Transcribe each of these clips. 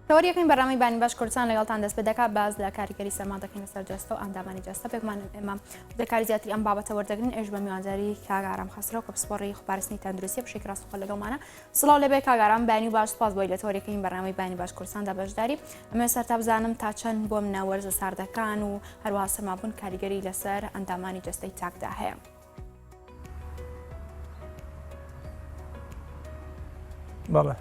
تەوەریەکەین بەڕامی بانی باش کوردستان لەگەڵتان دەست پێ دەکات باز لە کاریگەری سەرما دەکەین لەسەر جەستە و ئەندامانی جەستە پێکمان ئێمە دەکاری زیاتری ئەم بابەتە وەردەگرین ئێش بە میوانجاری کاگارام خەسرەوە کە پسپۆڕی خواپارێزنی تەندروستی بشێکی ڕاستەوخۆ لەگەڵمانە سڵاو لەبێ کاگارام بانی باش سپاس بۆی لە تەوەریەکەین بەڕامی بانی باش کوردستاندا بەشداری ئەمە سەرتا بزانم تا چەند بۆ منە وەرزە ساردەکان و هەروەها سەرمابوون کاریگەری لەسەر ئەندامانی جەستەی تاکدا هەیە. بەڵێ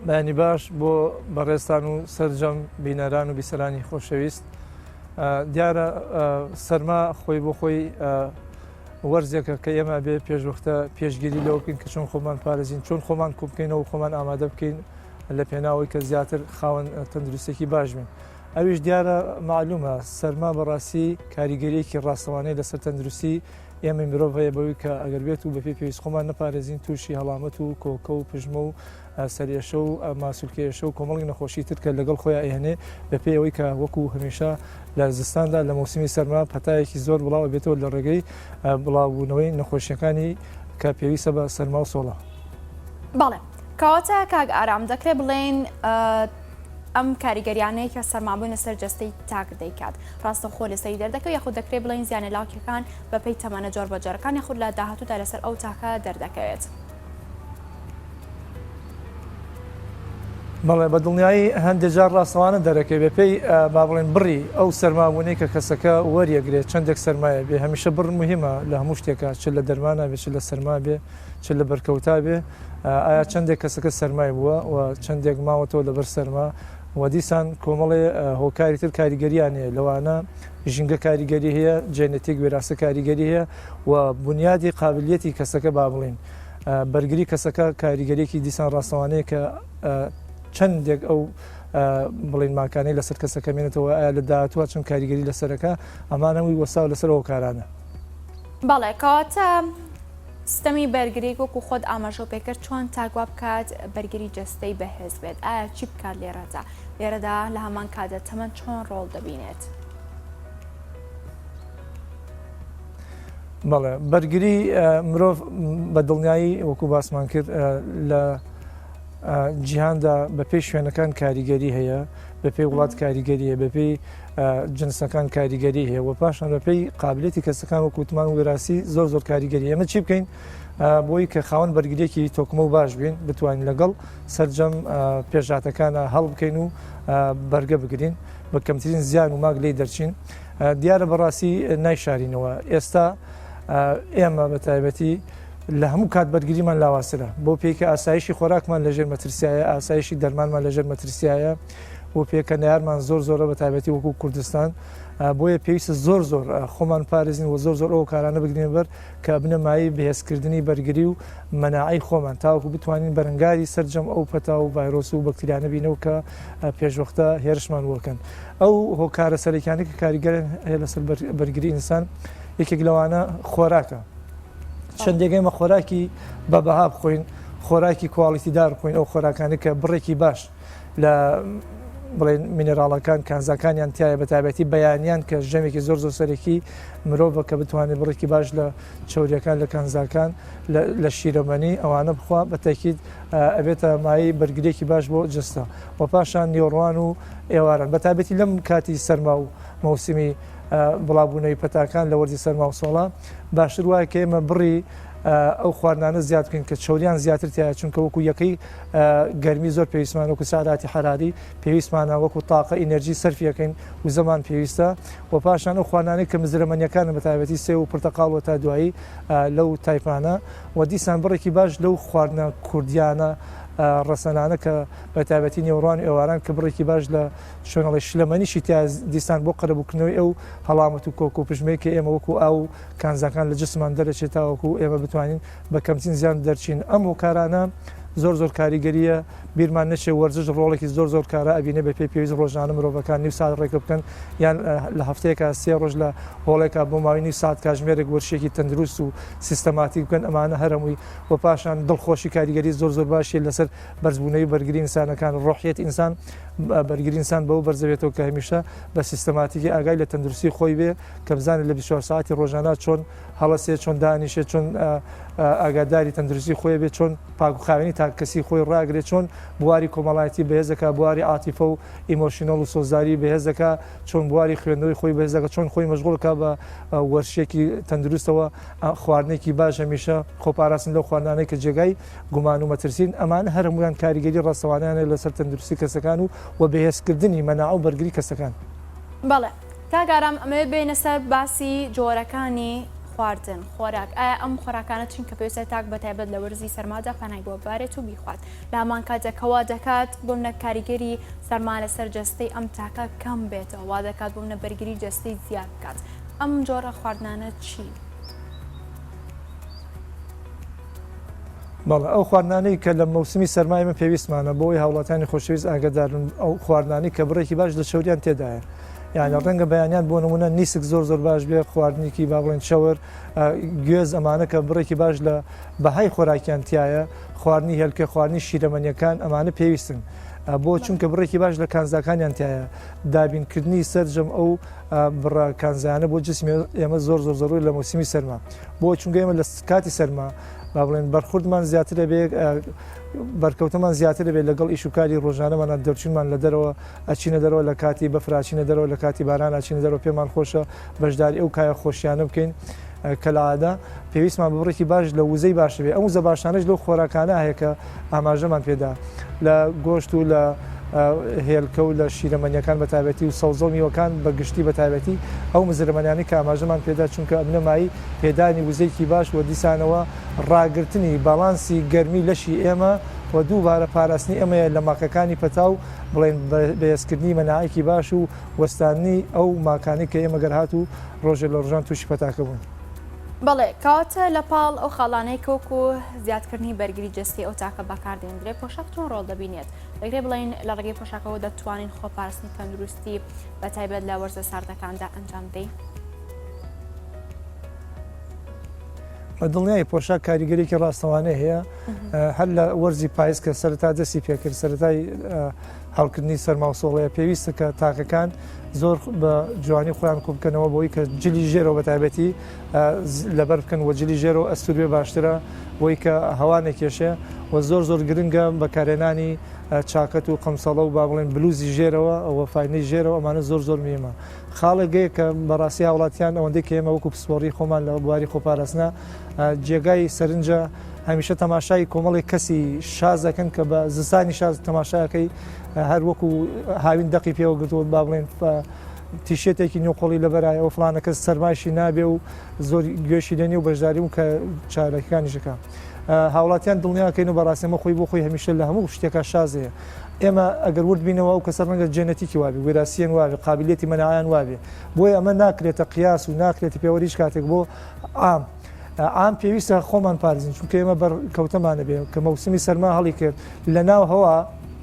بەیانی باش بۆ بەڕێستان و سەرجەم بینەران و بیسەرانی خۆشەویست دیارە سەرما خۆی بۆ خۆی وەرزێکە کە ئێمە بێ پێشوەختە پێشگیری لەوە بکەین کە چۆن خۆمان پارێزین چۆن خۆمان کوبکەینەوە و خۆمان ئامادە بکەین لە پێناوەی کە زیاتر خاوەن تەندروستێکی باش بین. ئەویش دیارە معلومە سەرما بەڕاستی کاریگەریەکی ڕاستەوانەی لەسەر تەندروستی ئێمە مرۆڤ هەیە بەوەی کە ئەگەر بێت و بەپێی پێویست خۆمان نەپارێزین تووشی هەڵامەت و کۆکە و پژمە و سەرێشە و ماسوولکێشە و کۆمەڵی نەخۆشی تر کە لەگەڵ خۆیان ئەهێنێ بەپێی ئەوەی کە وەکو هەمیشە لە زستاندا لە مۆسمی سەرما پەتایەکی زۆر بڵاو بێتەوە لە ڕێگەی بڵاوبوونەوەی نەخۆشیەکانی کە پێویستە بە سەرما و سۆڵە. بەڵێ کەواتە کاک ئارام دەکرێت بڵێن ئەم کاریگەریانەیە کە سەرمابوون لەسەر جەستەی تاک دەیکات ڕاستەوخۆ لەسەری دەردەکەوت یاخود دەکرێت بڵێن زیانە لاکەکان بەپێی تەمەنە جۆر بەجارەکان یاخود لە داهاتوودا لەسەر ئەو تاکە دەردەکەوێت. بەڵێ بە دڵنیایی هەندێک جار ڕاستەوانە دەرەکەی بەپێی با بڵێن بڕی ئەو سەرمابوونەی کە کەسەکە وەریەگرێت چەندێک سەرمایە بێ هەمیشە بڕ مهمە لە هەموو شتێکە چ لە دەرمانە بێ چ لە سەرما بێ چ لە بەرکەوتا بێ ئایا چەندێک کەسەکە سەرمای بووە و چەندێک ماوەتەوە لەبەر سەرما و دیسان کۆمەڵێ هۆکاری تر کاریگەریانەیە لەوانە ژینگە کاریگەری هەیە جێنێتێک وێراسە کاریگەری هەیە و بنیادی قابلیەتی کەسەکە با بڵین بەرگری کەسەکە کاریگەریەکی دیسان ڕاستەوانەیە کە چەندێک ئەو بڵین ماکانەی لەسەر کەسەکە مێنێتەوە ئایا لە داهاتووە چەند کاریگەری لەسەرەکە ئەمانەوەی وەساو لەسەر هۆکارانە. بەڵێ کەواتە سیستەمی بەرگری وەکو خۆت ئاماژە پێکرد چۆن تاگوا بکات بەرگری جەستەی بەهێز بێت ئایا چی بکات لێرەدا لە هەمان کاتە تەمەەن چۆن ڕۆڵ دەبینێت؟ بەڵێ بەرگری مرۆڤ بە دڵنیایی وەکو باسمان کرد لە جیهاندا بەپێی شوێنەکان کاریگەری هەیە بەپێی وڵات کاریگەری هەیە بەپێی جنسەکان کاریگەری هەیە و پاشان بەپێی قابلێتی کەسەکان وەکوتمان و وێراسی زۆر کاریگەری ئێمە چی بکەین بۆی کە خاوەن بەرگریەکی تۆکمە و باش بین بتوانین لەگەڵ سەرجەم پێشاتەکانە هەڵ بکەین و بەرگە بگرین بە کەمترین زیان و ماگ لێی دەرچین دیارە بەڕاستی نایشارینەوە ئێستا ئێمە بە تایبەتی لە هەموو کات بەرگریمان لاواسرە بۆ پێیکە ئاسایشی خۆراکمان لەژێر مەترسیایە ئاسایشی دەرمانمان لەژێر مەترسیایە بۆ پێکە نارمان زۆرە بە تایبەتی وەکو کوردستان بۆیە پێویستە زۆر خۆمان پارێزین و زۆر ئەو کارانە بگرین بەر کە بنەمایی بەهێزکردنی بەرگری و مەناعی خۆمان تاوەکو بتوانین بەرەنگاری سەرجەم ئەو پەتا و ڤایرۆس و بەکتریانە بینەوە کە پێشوەختە هێرشمان وەکەن ئەو هۆکارە سەرەکیانی کە کاریگەرن هەیە لەسەر بەرگری ئینسان یەکێک لەوانە خۆراکە چەندێگەمە خۆراکی بەبەها بخۆین خۆراکی کواڵیتیدار بخۆین ئەو خۆراکانی کە بڕێکی باش لە بڵێن مینێراڵەکان کانزاکانیان تایە بە تایبەتی بەیانیان کە ژەمێکی زۆر سەرەکی مرۆڤە کە بتوانێت بڕێکی باش لە چۆریەکان لە کانزاکان لە شیرەمەنی ئەوانە بخوا بە تاکید ئەبێتە مای بەرگریەکی باش بۆ جستە و پاشان نیۆڕوان و ئێواران بە تایبەتی لەم کاتی سەرما و مەوسمی بڵاوبوونەوەی پەتاکان لە وەرزی سەرما و سۆڵە باشتر وایە کە ئێمە بڕی ئەو خواردانە زیاد بکەین کە چۆریان زیاتر تایە چونکە وەکو یەکەی گەرمی زۆر پێویستمان وەکو سعاداتی حراری پێویستمانە وەکو تاقە ئینەرژی سەرفیەکەین و زەمان پێویستە و پاشان ئەو خواردانەی کە مزرەمەنیەکانە بە تایبەتی سێ و پرتەقاڵ و تا دوایی لەو تایپانە و دیسان بڕێکی باش لەو خواردنە کوردیانە ڕەسەنانە کە بە تایبەتی نێوڕوان ئێواران کە بڕێکی باش لە شوێنەڵی شلەمەنیشی دیسان بۆ قەرەبووکردنەوەی ئەو هەڵامەت و کۆک و پژمەیە کە ئێمە وەکو ئاو کانزاکان لە جسممان دەرەچێت تاوەکو ئێمە بتوانین بە کەمترین زیان دەرچین ئەم هۆکارانە زۆر کاریگەریە بیرمان نەچێ وەرزش ڕۆڵێکی زۆر کارە ئەبینێ بە پێویست ڕۆژانە مرۆڤەکان نیو ساعت ڕێکە بکەن یان لە هەفتەیەکە سێ ڕۆژ لە هۆڵێکا بۆ ماوەی نیو ساعت کاتژمێرێک وەرشێکی تەندروست و سیستەماتیک بکەن ئەمانە هەرمووی و پاشان دڵخۆشی کاریگەری زۆر باشی لەسەر بەرزبوونەوەی بەرگری ئینسانەکان ڕۆحیەت ئینسان بەرگریسان بەو بەرزەوێتەوە کە هەمیشە بە سیستەماتیکی ئاگای لە تەندروستی خۆی بێ کە بزانێت لە 24 ساعتی ڕۆژانە چۆن هەڵەسێ چۆن دانیشێت چۆن ئاگاداری تەندروستی خۆی بێت چۆن پاکوخاوێنی تاکەسی خۆی ڕاگرێت چۆن بواری کۆمەڵایەتی بەهێزەکە بواری عاتیفە و ئیمۆشنۆڵ و سۆزاری بەهێزەکە چۆن بواری خوێندنەوەی خۆی بەهێزەکە چۆن خۆی مەشغوڵکە بە وەرشێکی تەندروستەوە خواردنێکی باش هەمیشە خۆپاراستن لەو خواردانەی کە جێگای گومان و مەترسین ئەمان هەرمویان کاریگەری ڕاستەوانیانە لەسەر تەندروستی کەسەکان و بەهێزکردنی مەناع و بەرگری کەسەکان. بەڵێ کاگارام ئەمە بێنە سەر باسی جۆرەکانی خواردن خۆراک ئایا ئەم خۆراکانە چین کە پێویستە تاک بەتایبەت لە وەرزی سەرمادا پەنای بۆ بارێت و بیخوات لە هەمان کاتێکەوە دەکات بۆمنە کاریگەری سەرما لەسەر جەستەی ئەم تاکە کەم بێتەوە وا دەکات بۆمنە بەرگری جەستەی زیاد بکات ئەم جۆرە خواردنانە چی؟ بەڵێ ئەو خواردانەی کە لە مەوسمی سەرمای من پێویستمانە بۆی هاوڵاتانی خۆشەویست ئاگادارن ئەو خواردانی کە بڕێکی باش لە شەوریان تێدایە یعنی ڕەنگە بەیانیان بۆ نمونە نیسک زۆر باش بێ خواردنێکی با بڵێن شەور گوێز ئەمانە کە بڕێکی باش لە بەهای خۆراکیان تایە خواردنی هێلکە خواردنی شیرەمەنیەکان ئەمانە پێویستن بۆ چونکە بڕێکی باش لە کانزاکانیان تایە دابینکردنی سەررجەم ئەو بڕە کانزانە بۆ جسمی ئێمە زۆر زۆرڕووی لە مەوسمی سەرما بۆ چونکە ئێمە لە کاتی سەرما با بڵێن بەرخوردمان زیاتر بێ بەرکەوتمان زیاتر بێت لەگەڵ ئیشوکاری ڕۆژانەمانە دەرچینمان لە دەرەوە ئەچینە دەرەوە لە کاتی بەفراچینە دەرەوە لە کاتی باران ئاچینە دەرەوە پێمان خۆشە بەشداری ئەو کایە خۆشیانە بکەین کە لە عادا پێویستمان بڕێکی باش لە وزەی باش بێ ئەو زە باشانەش لەو خۆراکانە هەیە کە ئاماژەمان پێدا لە گۆشت و لە هێلکە و لە شیرەمەنیەکان بە تایبەتی و سەوزە و میوەکان بە گشتی بە تایبەتی ئەو مزرەمەنیانی کە ئاماژەمان پێدا چونکە ئەمنەمایی پێدانی وزەیەکی باش و دیسانەوە ڕاگررتنی باڵانسی گەرمی لەشی ئێمە و دووبارە پاراستنی ئەمەیە لە ماکەکانی پەتاو بڵێن بەهێزکردنی مەناعیکی باش و وەستانی ئەو ماکانی کە ئێمە گەرهات و ڕۆژێ لە ڕۆژان تووشی پەتاکە بوون. بەڵێ کاتە لە پاڵ ئەو خاڵانەی کۆک و زیادکردنی بەرگری جستی ئەو تاکە بەکاردێنرێت پۆشاک چۆن ڕۆڵ دەبینێت دەگرێت بڵین لە ڕێگەی پۆشاکەوە دەتوانین خۆپارستنی تەندروستی بە تایبەت لە وەرزە ساردەکاندا ئەنجام بدەین. بە دڵنیایی پۆشاک کاریگەرێکی ڕاستەوانەیە هەیە هەر لە وەرزی پاییز کە سەرەتا دەستی پێکرد سەرەتای هەڵکردنی سەرماوسۆڵەیە پێویستە کە تاکەکان زۆر بە جوانی خۆیان کوب بکەنەوە بۆی کە جلی ژێرەوە بە تایبەتی لەبەر بکەن وە جلی ژێرەوە ئەستور بێ باشترە بۆی کە هەوا نەکێشێ و زۆر گرنگە بەکارێنانی چاکەت و قەمسەڵە و با بڵێن بلوزی ژێرەوە ئەوە فاینەی ژێرەوە ئەمانە زۆر میێمە خاڵێکگەیە کە بەڕاستی هاوڵاتیان ئەوەندەی کە ئێمە وەکو پسپۆڕی خۆمان لە بواری خۆپاراستنە جێگای سەرنجە هەمیشە تەماشای کۆمەڵی کەسی شازەکەن کە بە زستانی شاز تەماشایەکەی هەر وەکو هاوین دەقی پێوە گرتووە با بڵێن تیشێتێکی نوێقۆڵی لەبەرایەوە فلانە کەس سەرماشی نابێ و زۆر گوێشی لێنی و بەشداری و کە چارەکانیشەکە هاوڵاتیان دڵنیاکەین و بەڕاستیمە خۆی بۆ خۆی هەمیشە لە هەموو شتێکە شازەیە ئێمە ئەگەر ورد بینەوە و کەسەر ڕەنگە جێنەتیکی وابێ وێراسیەن وابێ قابلیەتی مەناعیان وابێ بۆیە ئەمە ناکرێتە قیاس و ناکرێتی پێوەریش کاتێک بۆ ئام پێویستە خۆمان پارێزین چونکە ئێمە بەرکەوتەمانە بێ کە مەوسمی سەرما هەڵی کرد لە ناو هەوا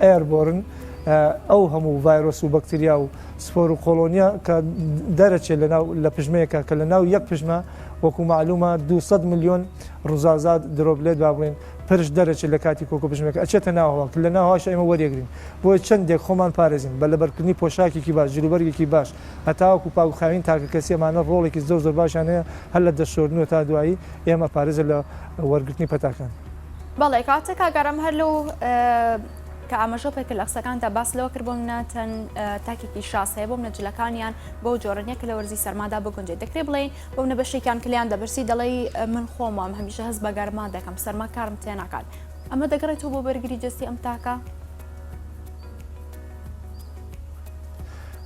ئەیربۆرن ئەو هەموو ڤایرۆس و بەکتریا و سپۆر و کۆلۆنیا کە دەرەچێت لە پژمەیەکە کە لە ناو یەک پژمە وەکو معلومە 200 میلیۆن ڕووزازاد درۆبلێت با بڵێن پرش دەرەچێت لە کاتی کۆکۆ پژمەکە ئەچێتە ناوەوە کە لە ناوهاش ئێمە وەرێگرین بۆی چەندێک خۆمان پارێزین بە لەبەرکردنی پۆشاکێکی باش جلوبەرگێکی باش هەتاوەکو پاکوخاوین تاکە کەسی ئەمانە ڕۆڵێکی زۆر باشیان هەیە هەر لە دەشۆردنەوە تا دوایی ئێمە پارێزە لە وەرگرتنی پەتاکان. بەڵێ کاتێک کاگەڕم هەر لەو کە ئاماژە پێکرد لە قسەکاندا باس لەوە کرد بۆم ناتەن تاکێکی شاس هەیە بۆم نەجلەکانیان بۆ جۆرەنیە کە لە وەرزی سەرمادا بگونجێت دەکرێت بڵێن بۆم نە بەشێکیان کلیان دەبرسی دەڵێ من خۆمم هەمیشە هەست بە گەرما دەکەم سەرما کارم تێ ناکات ئەمە دەگەڕێتەوە بۆ بەرگری جستی ئەم تاکە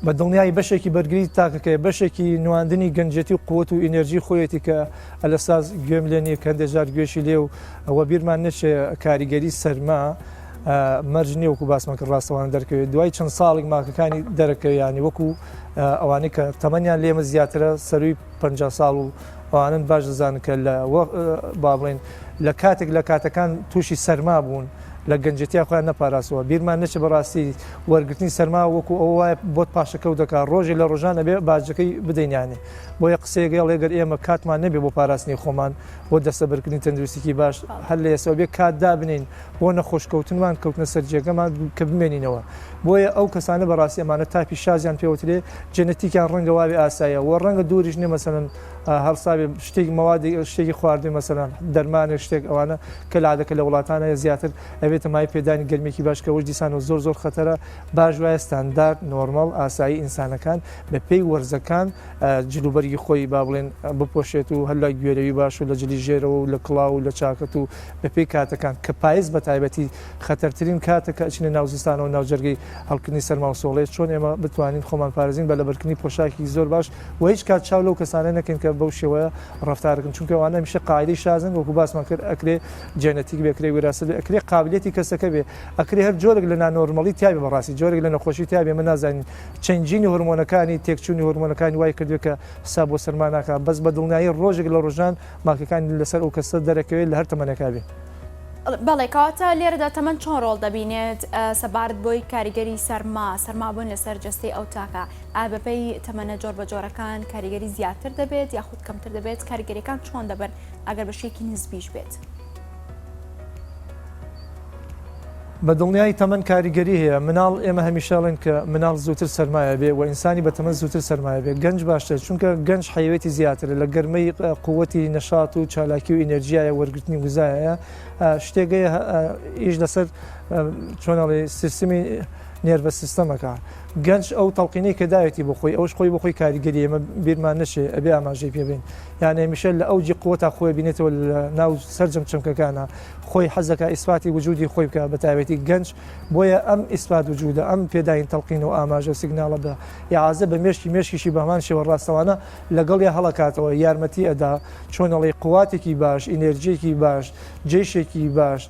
بە دڵنیایی بەشێکی بەرگری تاکەکەی بەشێکی نواندنی گەنجەتی و قوت و ئینەرژی خۆیەتی کە ئەلەساز گوێم لێنی کە هەندێک گوێشی لێ و ئەوە بیرمان نەچێ کاریگەری سەرما مەرج نیە وەکو باسمان کرد ڕاستەوانە دەرکەوێت دوای چەند ساڵێک ماکەکانی دەرەکەوێت ینی وەکو ئەوانەی کە تەمەنیان لێمە زیاترە سەروی 50 ساڵ و ئەوانن باش دەزانن کە با بڵێن لە کاتێک لە کاتەکان تووشی سەرما بوون لە گەنجەتیا خۆیان نەپاراسەوە بیرمان نەچێت بەڕاستی وەرگرتنی سەرما وەکو ئەو وایە بۆت پاشەکەوت دەکات ڕۆژێ لە ڕۆژانە بێ باجەکەی بدەینیانێ بۆیە قسەیەگەڵ لێگەر ئێمە کاتمان نەبێ بۆ پاراستنی خۆمان بۆ دەستەبەرکردنی تەندروستیکی باش هەر لە ئێستا بێ کات دابنین بۆ نەخۆشکەوتنمان کەوتنە سەر جێگەمان کە بمێنینەوە بۆیە ئەو کەسانە بەڕاستی ئەمانە تاپی شازیان پێوترێ جەنەتیکیان ڕەنگە واوی ئاسایە و ڕەنگە دووریش نیە مەسەن هەڵساوێ شتێکی مەوادی شتێکی خواردی مەسەلەن دەرمانێک شتێک ئەوانە کە لادەکە لە وڵاتانە زیاتر ئەوێتە مای پێدانی گەرمێکی باش کە وەش دیسان و زۆر خەتەرە باش وایە ستاندارد نۆرمەڵ ئاسایی ئینسانەکان بە پێی وەرزەکان جلوبەرگی خۆی با بڵێن بپۆشێت و هەر لە گوێرەوی باش و لە جلی ژێرەوە و لە کڵاو و لە چاکەت و بە پێی کاتەکان کە پاییز بە تایبەتی خەتەرترین کاتەکە ئەچینە ناوزستانەوە ناوجەرگەی هەڵکردنی سەرماوسۆڵێت چۆن ئێمە بتوانین خۆمان پارێزین بە لەبەرکردنی پۆشاکی زۆر باش و هیچ کات چاو لەو کەسانە نەکەین کە بەو شێوەیە ڕفتارکن چونکە ئەوانە میشە قاعدەی شازن وەکو باسمان کرد ئەکرێ جێنەتیک بێکرێ وراثە ئەکرێ قابلیەتی کەسەکە بێ ئەکرێ هەر جۆرێک لە نانۆرمەڵی تیابێ بەڕاستی جۆرێک لە نەخۆشی تیابێ من نازانین چەنجینی هورمۆنەکانی تێکچوونی هورمۆنەکانی وای کردوێت کە حساب بۆ سەرماناکە بەس بە دڵنیایی ڕۆژێک لە ڕۆژان ماکەکانی لەسەر ئەو کەسە دەرەکەوێت لە هەر تەمەنەکە بێ. بەڵێ کاتە لێرەدا تەمەەن چۆن ڕۆڵ دەبینێت سەبارەت بۆی کاریگەری سەرمابوون لەسەر جستەی ئەو تاکە ئابەپەی تەمەنە جۆر بە جۆرەکان کاریگەری زیاتر دەبێت یاخود کەمتر دەبێت کاریگەریەکان چۆن دەبن ئەگەر بەشێکی نزبیش بێت. بە دڵنیایی تەمەەن کاریگەری هەیە مناڵ ئێمە هەمیشاڵێن کە مناڵ زووتر سەرمایە بێ و ئینسانی بە تەمەەن زووتر سەرمایە بێ گەنج باشتر چونکە گەنج حیوێتی زیاترە لە گەرمەی قووەتی نەشات و چالاکی و ئینەرژیایە وەرگرتنی وزایە شتێگەیە ئیش لەسەر چۆنەڵێ سیستمی نێرڤە سیستەمەکە گەنج ئەو تەڵقینەی کە داوێتی بۆ خۆی ئەوش خۆی بۆ خۆی کاریگەری ئێمە بیرمان نەشێ ئەبێ ئاماژەی پێبین یانە هەمیشە لە ئەوجی قووەتا خۆی بینێتەوە لە ناو سەرجەم چەمکەکانە خۆی حەزەکە ئیسپاتی وجودی خۆی بکە بە تایبەتی گەنج بۆیە ئەم ئیسپات وجودە ئەم پێداین تەڵقین و ئاماژە و سیگناڵە بە یاعازە بە مێشکیشی بەمان شێوە ڕاستەوانە لەگەڵ یا هەڵەکاتەوە یارمەتی ئەدا چۆنەڵی قوواتێکی باش ئینێرجیەکی باش جێشێکی باش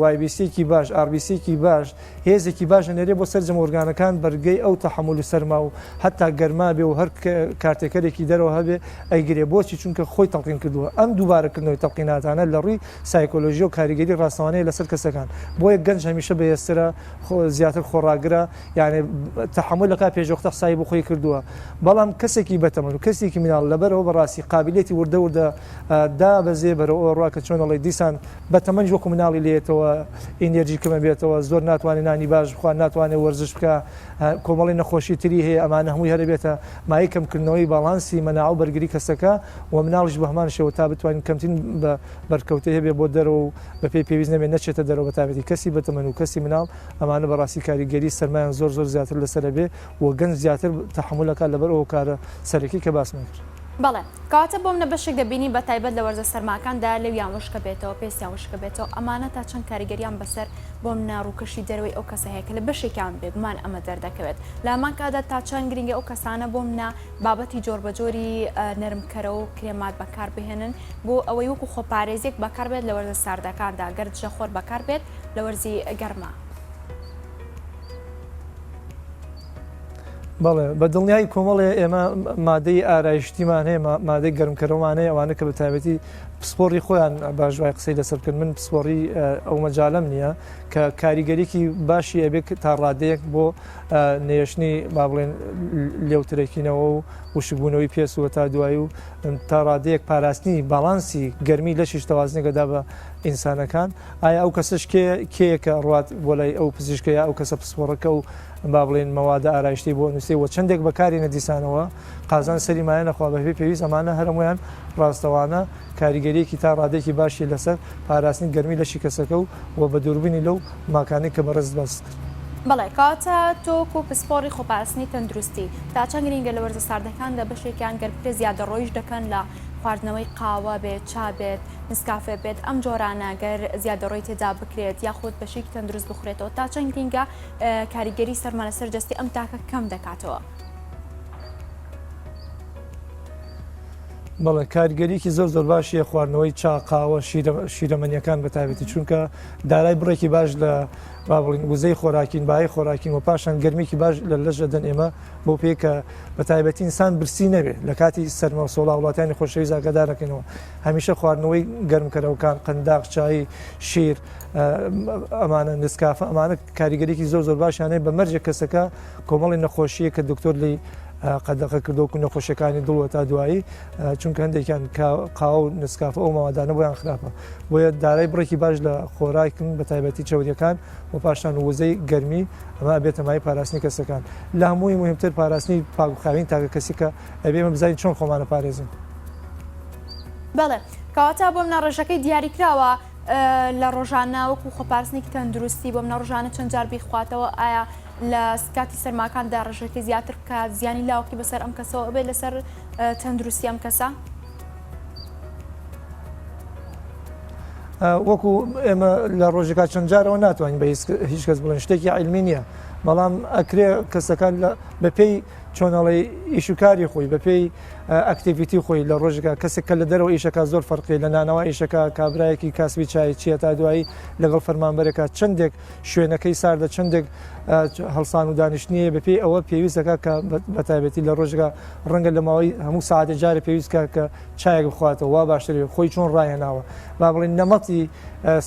وایبیسیکی باش ئاربیسیکی باش هێزێکی باش نێرێ بۆ سەرجەم ئۆرگانەکان بەرگەی ئەو تەحمل و سەرما و هەتا گەرما بێ و هەر کارتێکەرێکی دەرەوە هەبێ ئەیگرێ بۆچی چونکە خۆی تەڵقین کردووە ئەم دووبارەکردنەوەی تەڵقیناتانە لە ڕووی سایکۆلۆژی و کاریگەری ڕاستەوانەیە لەسەر کەسەکان بۆیە گەنج هەمیشە بەهێزترە زیاتر خۆڕاگرە یعنی تەحملەکە پێشوەختە قسای بۆ خۆی کردووە بەڵام کەسێکی بەتەمەن و کەسێکی مناڵ لەبەرەوە بەڕاستی قابلیەتی وردە دابەزێ بەرەوە ڕاکە چۆنەڵی دیسان بەتەمەنج وەکو مناڵی لێتەوە ئینێرجی کەمە بێتەوە زۆر ناتوانێت نانی باش بخوان ناتوانێت وەرزش بکە کۆمەڵی نەخۆشی تری هەیە ئەمانە هەمووی هەرە بێتە مای کەمکردنەوەی باڵانسی مەناع و بەرگری کەسەکە و مناڵیش بە هەمانشەوە تا بتوانین کەمترین بە بەرکەوتە هەبێ بۆ دەرەوە و بە پێی پێویست نەبێت نەچێتە دەرەوە بە تایبەتی کەسی بەتەمەن و کەسی مناڵ ئەمانە بەڕاستی کاریگەری سەرمایان زۆر زیاتر لەسەر بێ و گەنج زیاتر تەحملەکە لەبەر ئەو کارە سەرەکی کە باسمان کرد. بەڵێ کاتە بۆم نە بەشێک دەبینی بە تایبەت لە وەرزە سەرماکاندا لەویان وشکە بێتەوە پێستیان وشکە بێتەوە ئەمانە تا چەند کاریگەریان بەسەر بۆم ناڕووکەشی دەروی ئەو کەسە هەیە کە لە بەشێکیان بێگومان ئەمە دەردەکەوێت لە ئەمان کادا تا چەند گرنگە ئەو کەسانە بۆم نا بابەتی جۆربەجۆری نەرمکەرە و کرێمات بەکار بهێنن بۆ ئەوەی وەکو خۆپارێزیەک بەکار بێت لە وەرزە ساردەکاندا گەردجە خۆر بەکار بێت لە وەرزی گەرما. بەڵێ بە دڵنیایی کۆمەڵێ ئێمە مادەی ئارایشتیمان هەیە مادەی گەرمکەرەوانەیە ئەوانە کە بە تایبەتی پسپۆڕی خۆیان باشوای قسەی لەسەرکرد من پسپۆڕی ئەو مەجالەم نییە کە کاریگەریکی باشی ئەبێت تا ڕادەیەک بۆ نێشتنی با بڵێن لێوترێکینەوە و وشبوونەوەی پێسووە تا دوایی و تا ڕادەیەک پاراستنی باڵانسی گەرمی لەشیش تەوازنێکەدا بە ئینسانەکان ئایا ئەو کەسش کێیەکە ڕات بۆ لای ئەو پزیشکەیە ئەو کەسە پسپۆڕەکە و با بڵێن مەوادە ئارایشتی بۆ نووسێ و چندێک بەکاری نەدیسانەوە قازان سەری مایە نەخوا بەپێی پێویست ئەمانە هەرمویان ڕاستەوانە کاریگەریەکی تا ڕادێکی باشی لەسەر پاراستنی گەرمی لەشی کەسەکە و بە دووربینی لەو ماکانی کە بەڕێز بەست کرد. بەڵێ کاتە تۆک و پسپۆڕی خۆپاراستنی تەندروستی تا چەند گرنگە لە وەرزە ساردەکاندا بەشێکیان گەرپرە زیادە ڕۆیش دەکەن لە خواردنەوەی قاوە بێت چا بێت نسکافێ بێت ئەم جۆرانە گەر زیادە ڕۆی تێدا بکرێت یاخود بەشێکی تەندروست بخورێتەوە تا چەند گرنگە کاریگەری سەرمانە سەرجەستی ئەم تاکە کەم دەکاتەوە. بەڵێ کاریگەریکی زۆر باشیە خواردنەوەی چاقاوە شیرەمەنیەکان بە تایبەتی چونکە دارای بڕێکی باش لە با بڵین وزەی خۆراکین باهای خۆراکین و پاشان گەرمێکی باش لە لەژە دەن ئێمە بۆ پێکە بە تایبەتی ئینسان برسی نەبێت لە کاتی سەرمە و سۆڵا وڵاتانی خۆشەوی زاگەدارەکەنەوە هەمیشە خواردنەوەی گەرمکەرەوەکان قنداق چای شیر ئەمانە نسکافە ئەمانە کاریگەریکی زۆر باشیانەیە بە مەرجە کەسەکە کۆمەڵی نەخۆشیە کە دکتۆر لی قەدەقە کردوکو نەخۆشیەکانی دڵوە تا دوایی چونکە هەندێکیان قاو نسکافە ئەو ماوادانە بۆیان خراپە بۆیە دارای بڕێکی باش لە خۆراکن بە تایبەتی چەوریەکان و پاشان وزەی گەرمی ئەمە بێتە مای پاراستنی کەسەکان لە هەمووی مهمتر پاراستنی پاکوخاوین تاکە کەسی کە ئەبێمە بزانین چۆن خۆمانە پارێزین. بەڵێ کەواتە بۆم ناڕێژەکەی دیاریکراوە لە ڕۆژانە وەکو خۆپارستنێکی تەندروستی بۆم نەڕۆژانە چەند جار بیخواتەوە ئایا لە کاتی سەرماکاندا ڕێژەکەی زیاتر بکە زیانی لاوەکی بەسەر ئەم کەسەوە بێت لەسەر تەندروستی ئەم کەسە؟ وەکو ئێمە لە ڕۆژێکا چەند جارەوە ناتوانین بە هیچ کەس بڵێن شتێکی عیلمی نییە بەڵام ئەکرێ کەسەکان بەپێی چۆنەڵی ئیشوکاری خۆی بەپێی ئەکتیڤیتی خۆی لە ڕۆژێکا کەسێک کە لە دەرەوە ئیشەکە زۆر فەرقی لە نانەوە ئیشەکە کابرایەکی کاسبی چای چیە تا دوایی لەگەڵ فەرمانبەرێکە چندێک شوێنەکەی ساردە چندێک هەڵسان و دانیشتنیە بەپێی ئەوە پێویستەکە کە بەتایبەتی لە ڕۆژێکا ڕەنگە لە ماوەی هەموو ساعتێ جارە پێویستکە کە چایەک بخواتەوە وا باشترێ خۆی چۆن ڕاهێناوە با بڵێن نەمەتی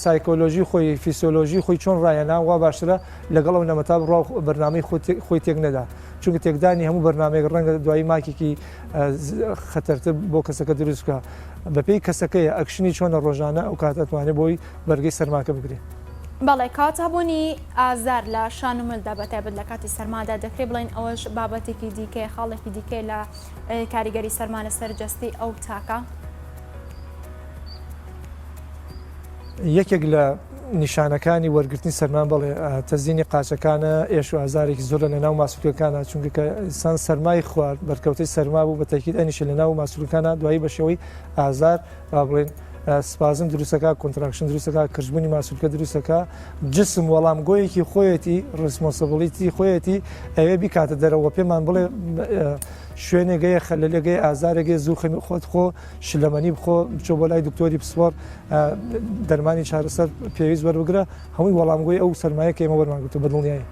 سایکۆلۆژی خۆی فیسیۆلۆژی خۆی چۆن ڕاهێنا وا باشترە لەگەڵ ئەو نەمەتا بڕاو بەرنامەی خۆی تێک نەدا چونکە تێکدانی هەموو بەرنمەیەک ڕەنگە دوایی ماکێکی خەتەرتر بۆ کەسەکە دروستکە بەپێی کەسەکەی ئەکشنی چۆنە ڕۆژانە ئەو کاتەتوانێت بۆی بەرگەی سەرماکە بگرێت. بەڵێ کاتەبوونی ئازار لە شان و ملدا بەتایبەت لە کاتی سەرمادا دەکرێت بڵێن ئەوەش بابەتێکی دیکەی خاڵێکی دیکەی لە کاریگەری سەرمانە سەرجەستی ئەو تاکە. یەکێک لە نیشانەکانی وەرگرتنی سەرمان بڵێ تەزیینی قاچەکانە ئێش و ئازارێکی زۆرە لە ناو ماسوولەکانە چونکە کە ئینسان سەرمای خوارد بەرکەوتەی سەرما بوو بە تاکید ئەنیشە لە ناو ماسوولەکانە دوایی بە شێوەی ئازار با بڵێن سپازم دروستەکە کۆنتراکشن دروستەکە کردبوونی ماسوولکە دروستەکە جسم وەڵام گۆیەکی خۆیەتی ڕسمۆسەبڵیتی خۆیەتی ئەوێ بیکاتە دەرەوە پێمان بڵێ شوێنێگەیە خەلەلێگەی ئازارێگەی زوو خەمی خۆت خۆ شلەمەنی بخۆ بچۆ بۆ لای دکتۆری پسپۆر دەرمانی چارەسەر پێویست وەربگرە هەمووی وەڵامگوی ئەو سەرمایە کە ئێمە وەرمانگرتو بە دڵنیایی.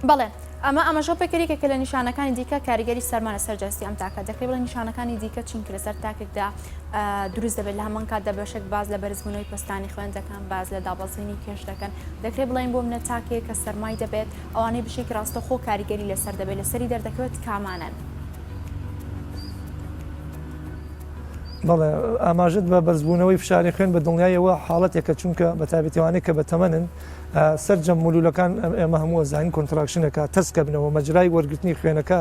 بەڵێ ئەمەشە پێکەریکە کە لە نیشانەکانی دیکە کاریگەری سەرمانە سەرجەستی ئەم تاکە دەکرێت بڵێ نیشانەکانی دیکە چینکە لەسەر تاکێکدا دروست دەبێت لە هەمان کاتدا بەشێک باز لە بەرزبوونەوەی پستانی خوێندەکان باز لە دابەزینی کێش دەکەن دەکرێت بڵێن بۆ منە تاکێک کە سەرمای دەبێت ئەوانەی بشێکی ڕاستەخۆ کاریگەری لەسەر دەبێت لەسەری دەردەکەوێت کامانن. بەڵێ ئاماژت بە بەرزبوونەوەی فشاری خوێن بە دڵنیایەوە حاڵەتێکە چونکە بە تایبەتیوانەی کە بە تەمەنن سەررجەم مولولەکان ئێمە هەموو زانین کۆنتراکشنەکە تەسکە بنەوە مەجرای وەرگرتنی خوێنەکە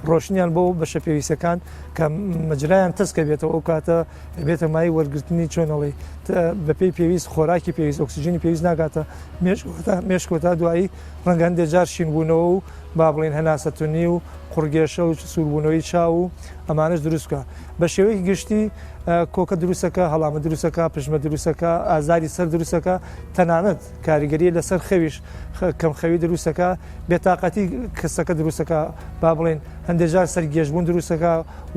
ڕۆشنیان بۆ بەشە پێویستەکان کە مەجرایان تەسکە بێتەوە ئەو کاتە بێتە مای وەرگرتنی چۆنەڵی بەپێی پێویست خۆراکی پێویست ئۆکسسیژنی پێویست ناکاتە مێشکۆتا دوایی ڕەنگە هەندێک جار شینبوونەوە و با بڵێن هەناسەتونی و قورگێشە و سووربوونەوەی چاو و ئەمانش دروستکە بە شێوەیەکی گشتی کۆکە دروستەکە هەڵامە دروستەکە پژمە دروستەکە ئازاری سەر دروستەکە تەنانەت کاریگەریە لەسەر خەویش کەم خەوی دروستەکە بێتاقەتی کەسەکە دروستەکە با بڵێن هەندێک جار سەرگێژبوون دروستەکە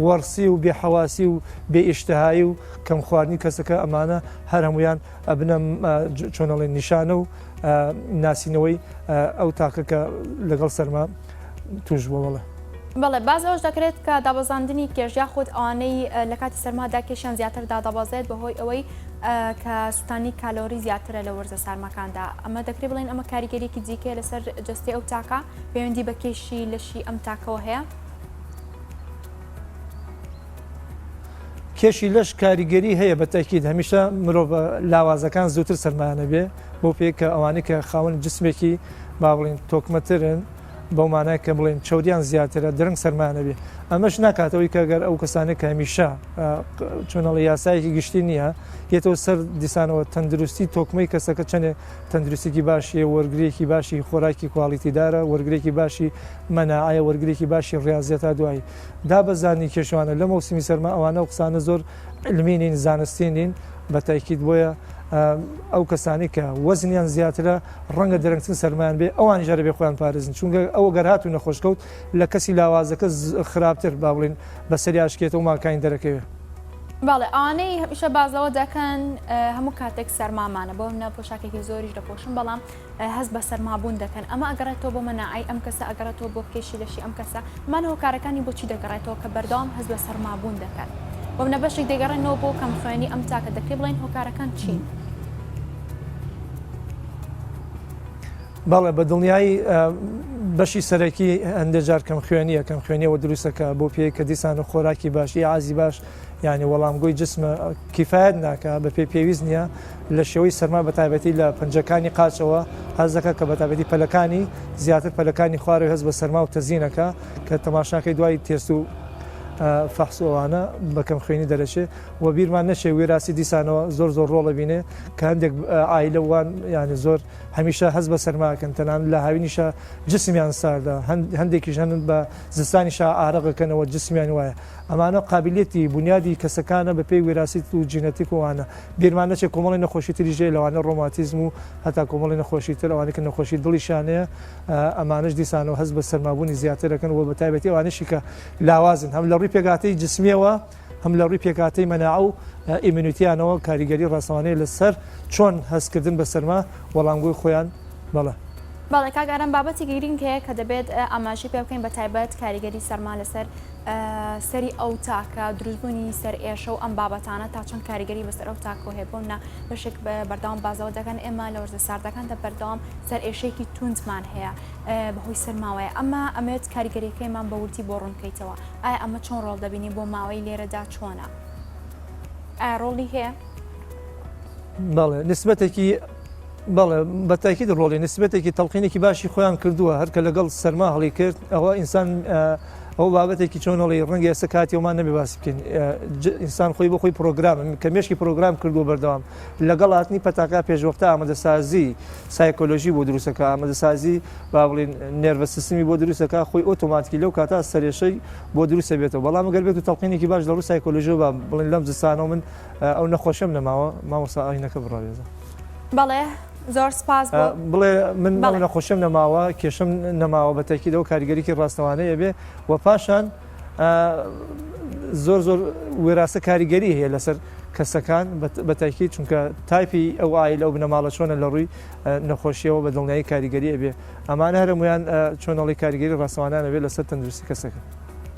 وەرسی و بێحەواسی و بێ ئیشتهایی و کەم خواردنی کەسەکە ئەمانە هەر هەمویان ئەبنە چۆنەڵێن نیشانە و ناسینەوەی ئەو تاکەکە لەگەڵ سەرما توش بۆ بڵێ. بەڵێ باز ئەوش دەکرێت کە دابەزاندنی کێژیا خۆت ئەوانەی لە کاتی سەرمادا کێشیان زیاتر دادەبازێت بەهۆی ئەوەی کە سووتانی کالۆری زیاترە لە وەرزە سارمەکاندا ئەمە دەکرێت بڵێن ئەمە کاریگەریەکی دیکە لەسەر جستی ئەو تاکە پەیوەندی بە کێشی لەشی ئەم تاکەوە هەیە. کێشی لەش کاریگەری هەیە بە تاکید هەمیشە مرۆڤ لاوازەکان زووتر سەرمایانە بێ بۆ پێکە ئەوانەی کە خاوەن جسمێکی با بڵێن تۆکمەترن بەو مانای کە بڵێن چەودیان زیاترە درنگ سەرمانە بێ ئەمەش ناکاتەوەی کە گەر ئەو کەسانێک کە هەمیشە چۆنەڵی یاسایەکی گشتی نییە یێتەوە سەر دیسانەوە تەندروستی تۆکمەی کەسەکە چەندێ تەندروستێکی باشیە وەرگرێکی باشی خۆراکی کوالیتیدارە وەرگرێکی باشی مەناعایە وەرگرێکی باشی ڕاضیەتا دوایی دابەزانی کێشوانە لە مەوسمی سەرما ئەوانە و قسانە زۆر علمینین زانستینین بە تاکید بۆیە ئەو کەسانی کە وەزنیان زیاترە ڕەنگە دەرەنگتن سەرمایان بێ ئەوان ژارە بێ خۆیان پارێزن چونکە ئەوە گەرهات و نەخۆشکەوت لە کەسی لاوازەکە خراپتر با بڵێن بەسەری ئاشکێتەوە ماکانی دەرەکەوێت. باڵێ ئەوانەی هەمیشە بازەوە دەکەن هەموو کاتێک سەرمامانە بۆ منە پۆشاکێکی زۆریش دەپۆشن بەڵام هەست بە سەرمابوون دەکەن ئەمە ئەگەڕێتەوە بۆ مەناعی ئەم کەسە ئەگەڕێتەوە بۆ کێشی لەشی ئەم کەسە مانەوە کارەکانی بۆچی دەگەڕێتەوە کە بەردەوام هەست بە سەرمابوون دەکەن بۆ منە بەشێک دەگەڕێنەوە بۆ کەم خوێنی ئەم تاکە دەکرێت بڵێن هۆکارەکان چین؟ بەڵێ بە دڵنیایی بەشی سەرەکی هەندێک جار کەم خوێنیە کەم خوێنیەوە دروستەکە بۆ پێی کە دیسان و خۆراکی باشی ئازی باش یعنی وەڵامگۆی جسمە کیفایەت ناکە بە پێی پێویست نییە لە شێوەی سەرما بە تایبەتی لە پەنجەکانی قاچەوە هەز دەکە کە بە تایبەتی پەلەکانی زیاتر پەلەکانی خوارەوەی هەست بە سەرما و تەزیینەکە کە تەماشاکەی دوای تێست و فەحسۆوانە بەکەم خوێنی دەرەچێ و بیرمان نەچێ وێراسی دیسانەوە زۆر زۆر ڕۆڵە بینێ کە هەندێک ئایلە وان یعنی زۆر هەمیشە هەست بە سەرماکەن تەنان لە هاوینیشە جسمیان ساردا هەندێکیش هەن بە زستانیشە ئارەقەکەنەوە جسمیان وایە ئەمانە قابلیەتی بنیادی کەسەکانە بە پێی وێراسی و جینەتیک وانە بیرمان نەچێت کۆمەڵی نەخۆشی تریژێ لەوانە ڕۆماتیزم و هەتا کۆمەڵی نەخۆشی تر ئەوانە کە نەخۆشی دڵیشانەیە ئەمانش دیسانەوە هەست بە سەرمابوونی زیاترەکەن و بە تایبەتی ئەوانشی کە لاوازن هەم لە ڕووی پێگاتەی جسمیەوە هەم لە ڕووی پێکاتەی مەناع و ئیمونیتیانەوە کاریگەری ڕاستەوانەیە لەسەر چۆن هەستکردن بە سەرما وەڵامگۆی خۆیان بەڵێ. بەڵێ کاگەرم بابەتی گرنگ هەیە کە دەبێت ئاماژی پێ بکەین بە تایبەت کاریگەری سەرما لەسەر سەری ئەو تاکە دروستبوونی سەر ئێشە و ئەم بابەتانە تا چۆن کاریگەری بەسەر ئەو تاکۆ هەیە بۆ منە بەشێک بەردەوام بازەوە دەکەن ئێمە لە وەرزە ساردەکاندا بەردەوام سەر ئێشەیەکی تونندمان هەیە بەهۆی سەرماوەیە ئەمە ئەمێت کاریگەریەکەیمان بە ورتی بۆ ڕوونکەیتەوە ئایا ئەمە چۆن ڕۆڵ دەبینی بۆ ماوەی لێرەدا چۆنە ئایا ڕۆڵی هەیە؟ بەڵێ نسبەتێکی بەڵێ بەتاکید ڕۆڵی نسبەتێکی تەڵقینێکی باشی خۆیان کردووە هەرکە لەگەڵ سەرما هەڵی کرد ئەوە ئینسان ئەو بابەتێکی چۆن هەڵی ڕەنگە ئێستا کاتیەوەمان نەبێ باسی بکەین ئینسان خۆی بۆ خۆی پرۆگرام کە مێشکی پرۆگرام کردووە بەردەوام لەگەڵ هاتنی پەتاکە پێشوەختە ئامادەسازی سایکۆلۆژی بۆ دروستەکە ئامادەسازی با بڵین نێرڤە سیستمی بۆ دروستەکە خۆی ئۆتۆماتیکی لەو کاتا سەرێشەی بۆ دروستە بێتەوە بەڵام ئەگەر بێت و تەڵقینێکی باش لە ڕووی سایکۆلۆژی با بڵین لەم زستانەوە من ئەو نەخۆشەم نەماوە مامۆستا ئاینەکە بڕاوێزە. بەڵێ زۆر سپاس بڵێ من نەخۆشم نەماوە کێشم نەماوە بە تاکیدەوە کاریگەریکی ڕاستەوانەیە بێ و پاشان زۆر زۆر وێراسە کاریگەری هەیە لەسەر کەسەکان بە تاکید چونکە تایپی ئەو ئایلە و بنەماڵە چۆنە لە ڕووی نەخۆشیەوە بە دڵنیایی کاریگەری ئەبێ ئەمانە هەرمویان چۆنەڵی کاریگەری ڕاستەوانانە بێت لەسەر تەندروستی کەسەکە.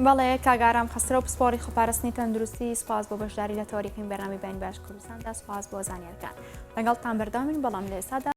بەڵێ کاگارام خەسرە و پسپۆڕی خۆپارێزنی تەندروستی سپاس بۆ بەشداری لە تۆریکردنی بەرنامەی بەیانی باش کوردستاندا سپاس بۆ زانیارەکان لەگەڵتان بەردەوامین بەڵام لە ئێستادا